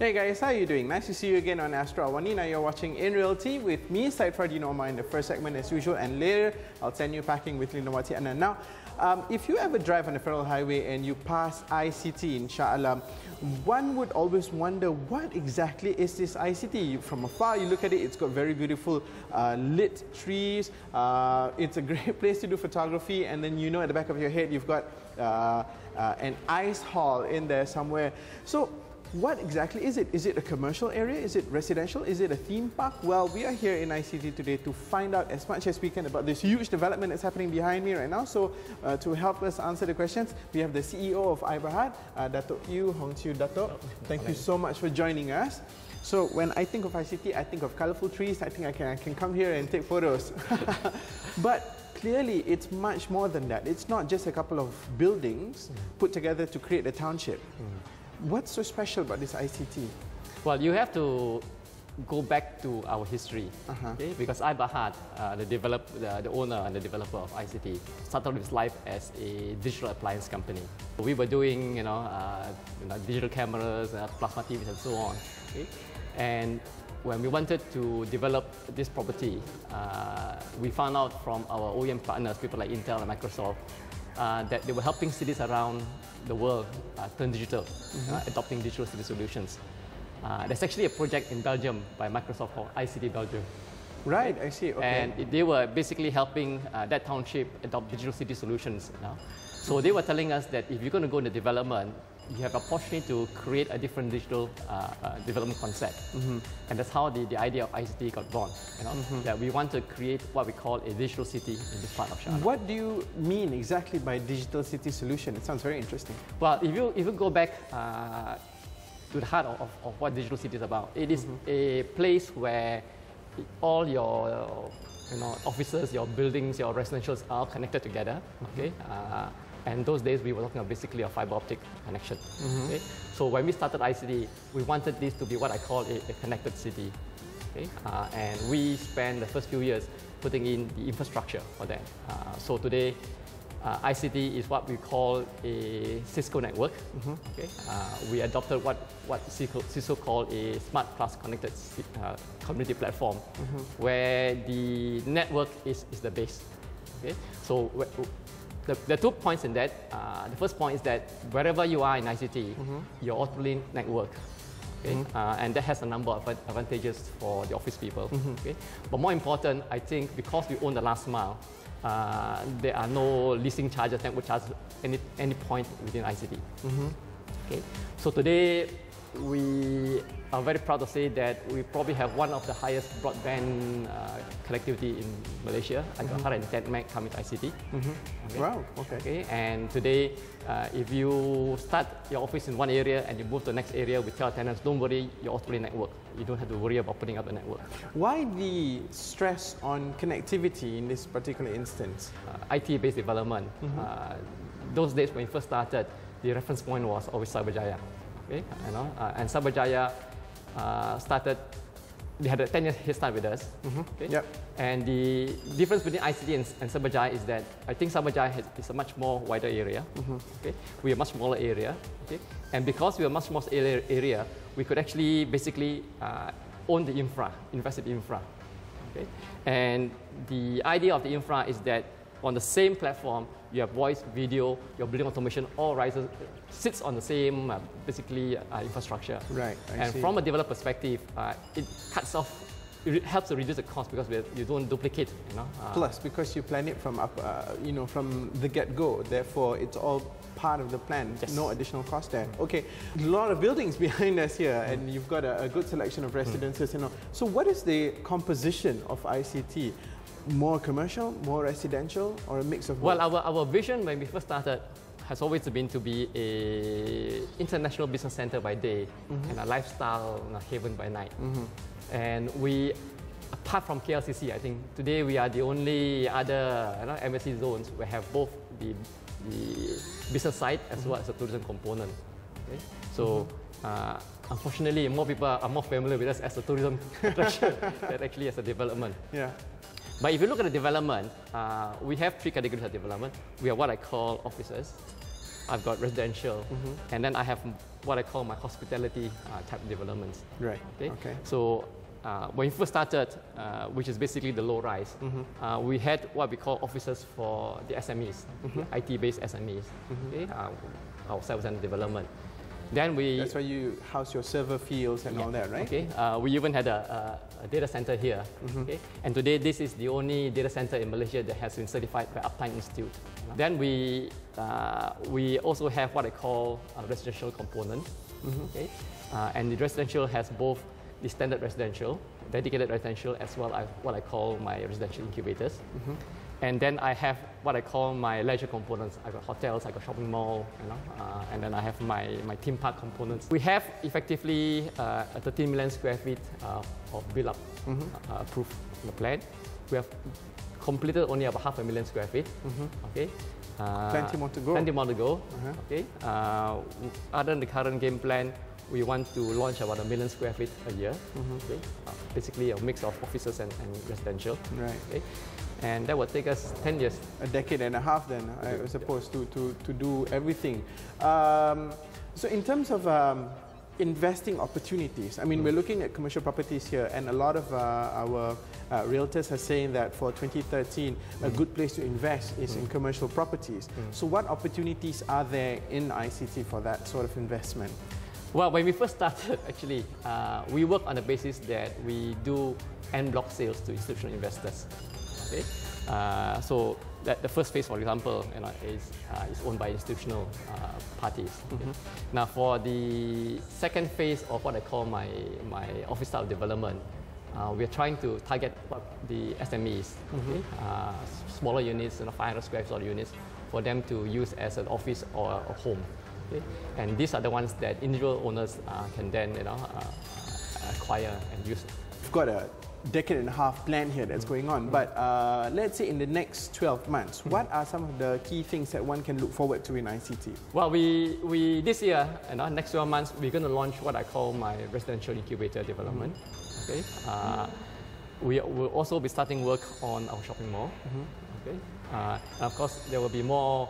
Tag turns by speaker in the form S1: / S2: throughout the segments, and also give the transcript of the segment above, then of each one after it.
S1: Hey guys, how are you doing? Nice to see you again on Astro Awani. Now you're watching In Realty with me, side for Dino Omar in the first segment as usual, and later I'll send you packing with Linawati Anna. Now, if you ever drive on the Federal Highway and you pass I-city in Shah Alam, one would always wonder what exactly is this I-city. From afar, you look at it, it's got very beautiful lit trees. It's a great place to do photography, and then you know at the back of your head you've got an ice hall in there somewhere. So, what exactly is it? Is it a commercial area? Is it residential? Is it a theme park? Well, we are here in ICT today to find out as much as we can about this huge development that's happening behind me right now. So, to help us answer the questions, we have the CEO of I-Berhad, Dato' Yu Hong Chiu. Dato', thank you so much for joining us. So, when I think of ICT, I think of colourful trees. I think I can come here and take photos. But clearly, it's much more than that. It's not just a couple of buildings put together to create a township. What's so special about this ICT?
S2: Well, you have to go back to our history, okay? Because I-Berhad, the owner and the developer of ICT, started his life as a digital appliance company. We were doing, digital cameras, plasma TVs, and so on. Okay? And when we wanted to develop this property, we found out from our OEM partners, people like Intel and Microsoft, that they were helping cities around the world turn digital, adopting digital city solutions. There's actually a project in Belgium by Microsoft called I-city Belgium.
S1: Right, I see. Okay.
S2: And they were basically helping that township adopt digital city solutions. So they were telling us that if you're going to go into development, you have an opportunity to create a different digital development concept. And that's how the idea of ICT got born. That we want to create what we call a digital city in this part of Shah Alam.
S1: What do you mean exactly by digital city solution? It sounds very interesting.
S2: Well, if you go back to the heart of what digital city is about, it is a place where all your offices, your buildings, your residentials are connected together. Okay. And those days, we were talking about basically a fiber optic connection. Okay? So when we started ICT, we wanted this to be what I call a connected city. Okay? And we spent the first few years putting in the infrastructure for that. So today, ICT is what we call a Cisco network. Okay? We adopted what Cisco called a smart plus connected community platform, where the network is the base. Okay? So the 2 points in that, the first point is that wherever you are in ICT, you're automatically networked. Okay? And that has a number of advantages for the office people. Okay? But more important, I think, because we own the last mile, there are no leasing charges, network charges, any point within ICT. Okay? So today, we are very proud to say that we probably have one of the highest broadband connectivity in Malaysia. I got 110 meg coming to ICT.
S1: Okay. Wow, okay.
S2: And today, if you start your office in one area and you move to the next area, we tell tenants, don't worry, you're automatically network. You don't have to worry about putting up the network.
S1: Why the stress on connectivity in this particular instance?
S2: IT-based development. Those days when we first started, the reference point was always Cyberjaya. Okay, and Cyberjaya started, they had a 10-year head start with us. Okay?
S1: Yep.
S2: And the difference between ICT and Cyberjaya is that I think Cyberjaya is a much more wider area. Okay? We are a much smaller area. Okay? And because we are a much smaller area, we could actually basically own the infra, invest in infra. Okay? And the idea of the infra is that on the same platform, you have voice, video, your building automation, all sits on the same, basically, infrastructure.
S1: Right, I see.
S2: From a developer perspective, it cuts off, it helps to reduce the cost because you don't duplicate,
S1: Plus, because you plan it from from the get-go, therefore it's all part of the plan.
S2: Yes.
S1: No additional cost there. Okay, a lot of buildings behind us here, and you've got a good selection of residences. So, what is the composition of ICT? More commercial, more residential, or a mix of both?
S2: Well, our vision when we first started has always been to be an international business center by day and a lifestyle haven by night. And we, apart from KLCC, I think today we are the only other MSC zones where have both the business side as well as the tourism component. Okay? So, unfortunately, more people are more familiar with us as a tourism attraction than actually as a development.
S1: Yeah.
S2: But if you look at the development, we have 3 categories of development. We have what I call offices, I've got residential, and then I have what I call my hospitality type developments.
S1: Right.
S2: Okay. So when we first started, which is basically the low rise, we had what we call offices for the SMEs, IT-based SMEs. Okay. Our service and development. Then
S1: that's where you house your server fields and all that, right?
S2: Okay. We even had a data center here. Okay. And today, this is the only data center in Malaysia that has been certified by Uptime Institute. Then we also have what I call a residential component. Okay. And the residential has both the standard residential, dedicated residential, as well as what I call my residential incubators. And then I have what I call my leisure components. I got hotels, I got shopping mall, and then I have my theme park components. We have effectively a 13 million square feet of build-up approved in the plan. We have completed only about 500,000 square feet. Okay.
S1: Plenty more to go.
S2: Plenty more to go. Okay. Other than the current game plan, we want to launch about 1 million square feet a year. Okay. Basically a mix of offices and residential.
S1: Right.
S2: Okay. And that will take us 10 years.
S1: A decade and a half then, I suppose, to do everything. So in terms of investing opportunities, I mean, we're looking at commercial properties here, and a lot of our realtors are saying that for 2013, a good place to invest is in commercial properties. So what opportunities are there in ICT for that sort of investment?
S2: Well, when we first started, actually, we work on the basis that we do en bloc sales to institutional investors. Okay? So that the first phase, for example, is owned by institutional parties. Okay? Now, for the second phase of what I call my office style development, we're trying to target the SMEs, okay? Smaller units, 500 square foot units, for them to use as an office or a home. Okay? And these are the ones that individual owners can then acquire and use.
S1: We've got a decade and a half plan here that's going on, but let's say in the next 12 months, what are some of the key things that one can look forward to in ICT?
S2: Well, we this year, next 12 months, we're going to launch what I call my residential incubator development. Okay. We will also be starting work on our shopping mall. Okay. And of course, there will be more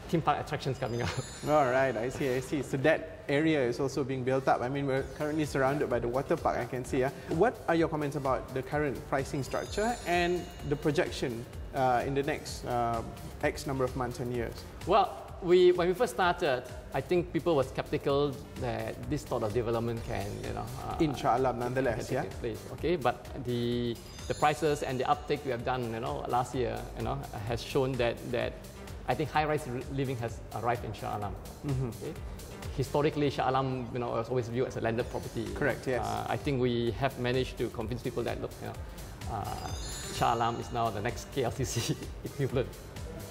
S2: theme park attractions coming up. All
S1: right, I see. So that area is also being built up. I mean, we're currently surrounded by the water park, I can see. What are your comments about the current pricing structure and the projection in the next X number of months and years?
S2: Well, when we first started, I think people were skeptical that this sort of development can,
S1: in Shah Alam nonetheless,
S2: take place. Okay, but the prices and the uptake we have done, last year, has shown that I think high-rise living has arrived in Shah Alam. Okay? Historically, Shah Alam, was always viewed as a landed property.
S1: Correct. Yes.
S2: I think we have managed to convince people that look, Shah Alam is now the next KLCC equivalent.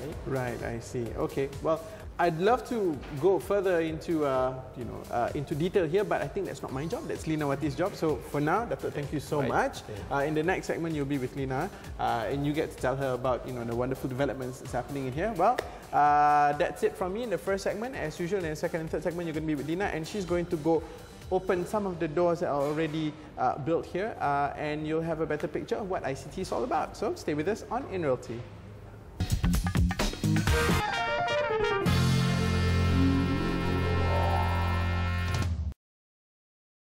S2: Okay?
S1: Right. I see. Okay. Well, I'd love to go further into into detail here, but I think that's not my job. That's Lina Wati's job. So for now, Dato', thank you so much. Okay. In the next segment, you'll be with Lina, and you get to tell her about the wonderful developments that's happening in here. Well, that's it from me in the first segment. As usual, in the second and third segment, you're going to be with Lina, and she's going to go open some of the doors that are already built here, and you'll have a better picture of what ICT is all about. So stay with us on In Realty.